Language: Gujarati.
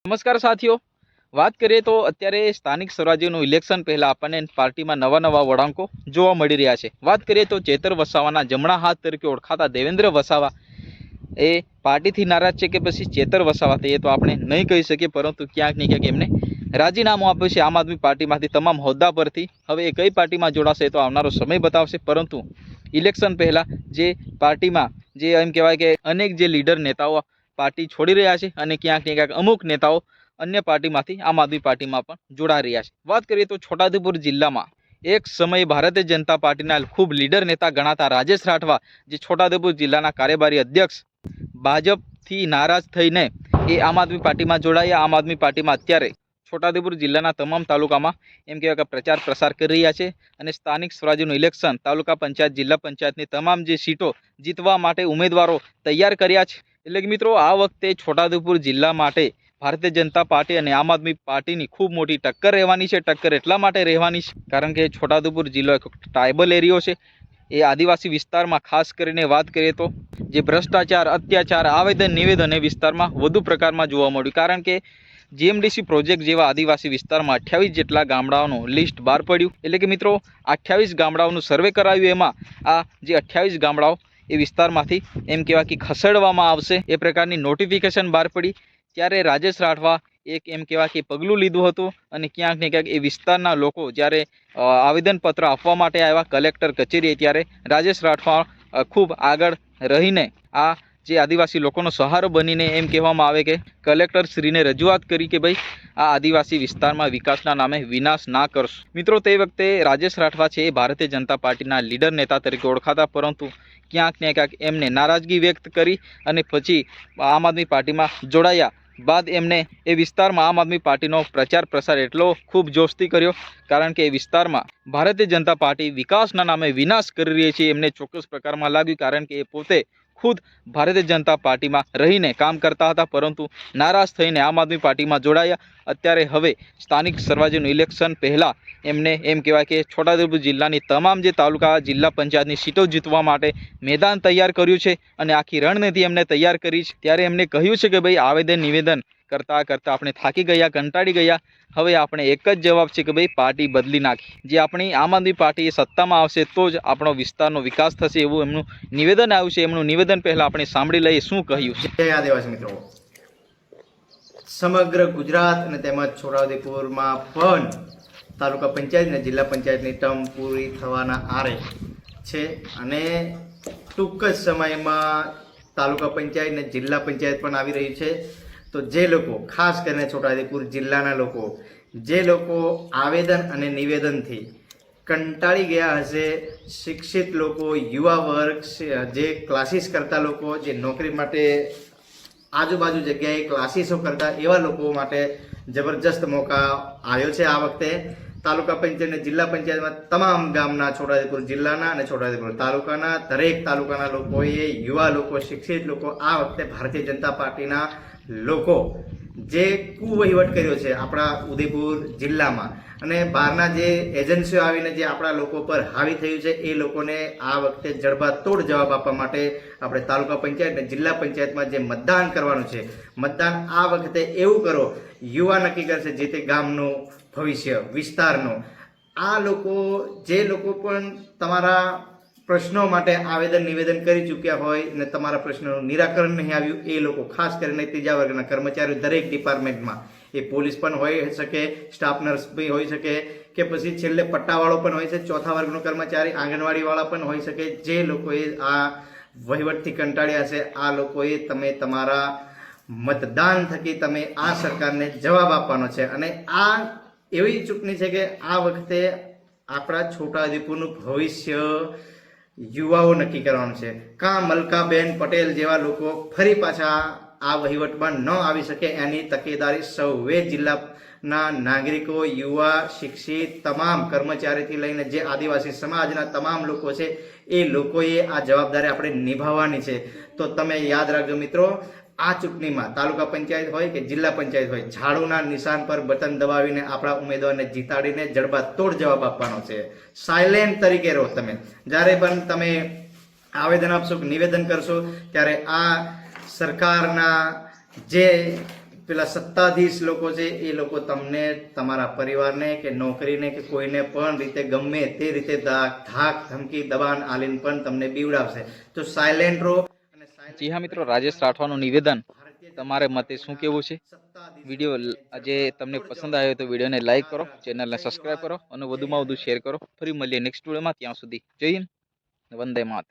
નમસ્કાર સાથીઓ, વાત કરીએ તો અત્યારે સ્થાનિક સ્વરાજ્યનું ઇલેક્શન પહેલા આપણને પાર્ટીમાં નવા વળાંકો જોવા મળી રહ્યા છે। વાત કરીએ તો ચેતર વસાવાના જમણા હાથ તરીકે ઓળખાતા દેવેન્દ્ર વસાવા એ પાર્ટીથી નારાજ છે કે પછી ચેતર વસાવા એ તો આપણે નહીં કહી શકીએ, પરંતુ ક્યાંક ને ક્યાંક એમને રાજીનામું આપ્યું છે આમ આદમી પાર્ટીમાંથી તમામ હોદ્દા પરથી। હવે એ કઈ પાર્ટીમાં જોડાશે તો આવનારો સમય બતાવશે, પરંતુ ઇલેક્શન પહેલા જે પાર્ટીમાં જે એમ કહેવાય કે અનેક જે લીડર નેતાઓ પાર્ટી છોડી રહ્યા છે અને ક્યાંક ને ક્યાંક અમુક નેતાઓ અન્ય પાર્ટીમાંથી આમ આદમી પાર્ટીમાં પણ જોડાઈ રહ્યા છે। વાત કરીએ તો છોટાઉદેપુર જિલ્લામાં એક સમયે ભારતીય જનતા પાર્ટીના ખૂબ લીડર નેતા ગણાતા રાજેશ રાઠવા જે છોટાઉદેપુર જિલ્લાના કાર્યકારી અધ્યક્ષ ભાજપથી નારાજ થઈને એ આમ આદમી પાર્ટીમાં જોડાયા। આમ આદમી પાર્ટીમાં અત્યારે છોટાઉદેપુર જિલ્લાના તમામ તાલુકામાં એમ કહેવાય કે પ્રચાર પ્રસાર કરી રહ્યા છે અને સ્થાનિક સ્વરાજ્યનું ઇલેક્શન તાલુકા પંચાયત જિલ્લા પંચાયતની તમામ જે સીટો જીતવા માટે ઉમેદવારો તૈયાર કર્યા છે। એટલે કે મિત્રો, આ વખતે છોટાઉદેપુર જિલ્લા માટે ભારતીય જનતા પાર્ટી અને આમ આદમી પાર્ટીની ખૂબ મોટી ટક્કર રહેવાની છે। ટક્કર એટલા માટે રહેવાની છે કારણ કે છોટાઉદેપુર જિલ્લો એક ટ્રાઇબલ એરિયો છે। એ આદિવાસી વિસ્તારમાં ખાસ કરીને વાત કરીએ તો જે ભ્રષ્ટાચાર, અત્યાચાર, આવેદન નિવેદન એ વિસ્તારમાં વધુ પ્રકારમાં જોવા મળ્યું, કારણ કે જીએમડીસી પ્રોજેક્ટ જેવા આદિવાસી વિસ્તારમાં 28 જેટલા ગામડાઓનું લિસ્ટ બહાર પડ્યું। એટલે કે મિત્રો, 28 ગામડાઓનું સર્વે કરાવ્યું, એમાં આ જે 28 ગામડાઓ એ વિસ્તારમાંથી એમ કહેવાય કે ખસેડવામાં આવશે એ પ્રકારની નોટિફિકેશન બહાર પડી। ત્યારે રાજેશ રાઠવા એક એમ કહેવાય કે પગલું લીધું હતું અને ક્યાંક ને ક્યાંક એ વિસ્તારના લોકો જ્યારે આવેદનપત્ર આપવા માટે આવ્યા કલેક્ટર કચેરીએ, ત્યારે રાજેશ રાઠવા ખૂબ આગળ રહીને આ જે આદિવાસી લોકોનો સહારો બનીને એમ કહેવામાં આવે કે કલેક્ટરશ્રીને રજૂઆત કરી કે ભાઈ આ આદિવાસી વિસ્તારમાં વિકાસના નામે વિનાશ ના કરશો। મિત્રો, તે વખતે રાજેશ રાઠવા છે એ ભારતીય જનતા પાર્ટીના લીડર નેતા તરીકે ઓળખાતા, પરંતુ ક્યાંક ને ક્યાંક એમને નારાજગી વ્યક્ત કરી અને પછી આમ આદમી પાર્ટીમાં જોડાયા બાદ એમને એ વિસ્તારમાં આમ આદમી પાર્ટીનો પ્રચાર પ્રસાર એટલો ખૂબ જોશથી કર્યો, કારણ કે એ વિસ્તારમાં ભારતીય જનતા પાર્ટી વિકાસના નામે વિનાશ કરી રહી છે એમને ચોક્કસ પ્રકારમાં લાગ્યું, કારણ કે એ પોતે ખુદ ભારતીય જનતા પાર્ટીમાં રહીને કામ કરતા હતા, પરંતુ નારાજ થઈને આમ આદમી પાર્ટીમાં જોડાયા। અત્યારે હવે સ્થાનિક સ્વરાજ્યનું ઇલેક્શન પહેલાં એમને એમ કહેવાય કે છોટાઉદેપુર જિલ્લાની તમામ જે તાલુકા જિલ્લા પંચાયતની સીટો જીતવા માટે મેદાન તૈયાર કર્યું છે અને આખી રણનીતિ એમને તૈયાર કરી છે। ત્યારે એમને કહ્યું છે કે ભાઈ આવેદન નિવેદન કરતાં કરતાં આપણે થાકી ગયા, કંટાળી ગયા, હવે આપણે એક જ જવાબ છે કે ભાઈ પાર્ટી બદલી નાખી। જે આપણી આમ આદમી પાર્ટી એ સત્તામાં આવશે તો જ આપણો વિસ્તારનો વિકાસ થશે, એવું એમનું નિવેદન આવ્યું છે। એમનું નિવેદન પહેલાં આપણે સાંભળી લઈએ શું કહ્યું છે। જય આદિવાસી મિત્રો, સમગ્ર ગુજરાત અને તેમજ છોટાઉદેપુરમાં પણ તાલુકા પંચાયત અને જિલ્લા પંચાયતની ટર્મ પૂરી થવાના આરે છે અને ટૂંક જ સમયમાં તાલુકા પંચાયત અને જિલ્લા પંચાયત પણ આવી રહી છે। તો જે લોકો, ખાસ કરીને છોટાઉદેપુર જિલ્લાના લોકો, જે લોકો આવેદન અને નિવેદનથી કંટાળી ગયા હશે, શિક્ષિત લોકો, યુવા વર્ગ, જે ક્લાસીસ કરતા લોકો, જે નોકરી માટે આજુબાજુ જગ્યાએ ક્લાસીસો કરતા એવા લોકો માટે જબરજસ્ત મોકા આવ્યો છે। આ વખતે તાલુકા પંચાયત અને જિલ્લા પંચાયતમાં તમામ ગામના છોટાઉદેપુર જિલ્લાના અને છોટાઉદેપુર તાલુકાના દરેક તાલુકાના લોકોએ, યુવા લોકો, શિક્ષિત લોકો આ વખતે ભારતીય જનતા પાર્ટીના લોકો જે કુવહીવટ કર્યો છે આપણા ઉદયપુર જિલ્લામાં અને બહારના જે એજન્સીઓ આવીને જે આપણા લોકો પર હાવી થયું છે એ લોકોને આ વખતે જડબાતોડ જવાબ આપવા માટે આપણે તાલુકા પંચાયત અને જિલ્લા પંચાયતમાં જે મતદાન કરવાનું છે, મતદાન આ વખતે એવું કરો, યુવા નક્કી કરશે જે તે ગામનું ભવિષ્ય, વિસ્તારનું। આ લોકો, જે લોકો પણ તમારા પ્રશ્નો માટે આવેદન નિવેદન કરી ચૂક્યા હોય અને તમારા પ્રશ્નોનું નિરાકરણ નહીં આવ્યું, એ લોકો, ખાસ કરીને ત્રીજા વર્ગના કર્મચારીઓ દરેક ડિપાર્ટમેન્ટમાં, એ પોલીસ પણ હોઈ શકે, સ્ટાફ નર્સ બી હોઈ શકે કે પછી છેલ્લે પટ્ટાવાળો પણ હોય છે, ચોથા વર્ગનો કર્મચારી, આંગણવાડીવાળા પણ હોઈ શકે, જે લોકોએ આ વહીવટથી કંટાળ્યા છે, આ લોકોએ તમે તમારા મતદાન થકી તમે આ સરકારને જવાબ આપવાનો છે। અને આ એવી ચૂંટણી છે કે આ વખતે આપણા છોટાઉદેપુરનું ભવિષ્ય યુવાઓ નક્કી કરવાનું છે। કાં મલકાબેન પટેલ જેવા લોકો ફરી પાછા આ વહીવટમાં ન આવી શકે એની તકેદારી સૌએ જિલ્લાના નાગરિકો, યુવા, શિક્ષિત, તમામ કર્મચારીથી લઈને જે આદિવાસી સમાજના તમામ લોકો છે એ લોકોએ આ જવાબદારી આપણે નિભાવવાની છે। તો તમે યાદ રાખજો મિત્રો, આ ચૂંટણીમાં તાલુકા પંચાયત હોય કે જિલ્લા પંચાયત હોય, ઝાડુના નિશાન પર બટન દબાવીને આપણા ઉમેદવારને જીતાડીને જડબાતોડ જવાબ આપવાનો છે। સાયલેન્ટ તરીકે રહો તમે, જ્યારે પણ તમે આવેદન આપશો કે નિવેદન કરશો ત્યારે આ સરકારના જે પેલા સત્તાધીશ લોકો છે એ લોકો તમને તમારા પરિવારને કે નોકરીને કે કોઈને પણ રીતે ગમે તે રીતે ધાક ધમકી દબાણ આલીને પણ તમને બીવડાવશે. તો સાયલેન્ટ રહો. અને જી હા મિત્રો, રાજેશ રાઠવાનું નિવેદન તમારે મતે શું કેવું છે? વિડીયો આજે તમને પસંદ આવ્યો તો વિડીયોને લાઈક કરો, ચેનલને સબસ્ક્રાઈબ કરો અને વધુમાં વધુ શેર કરો. ફરી મળીએ નેક્સ્ટ વિડીયોમાં. ત્યાં સુધી જય હિન્દ, વંદે માતરમ.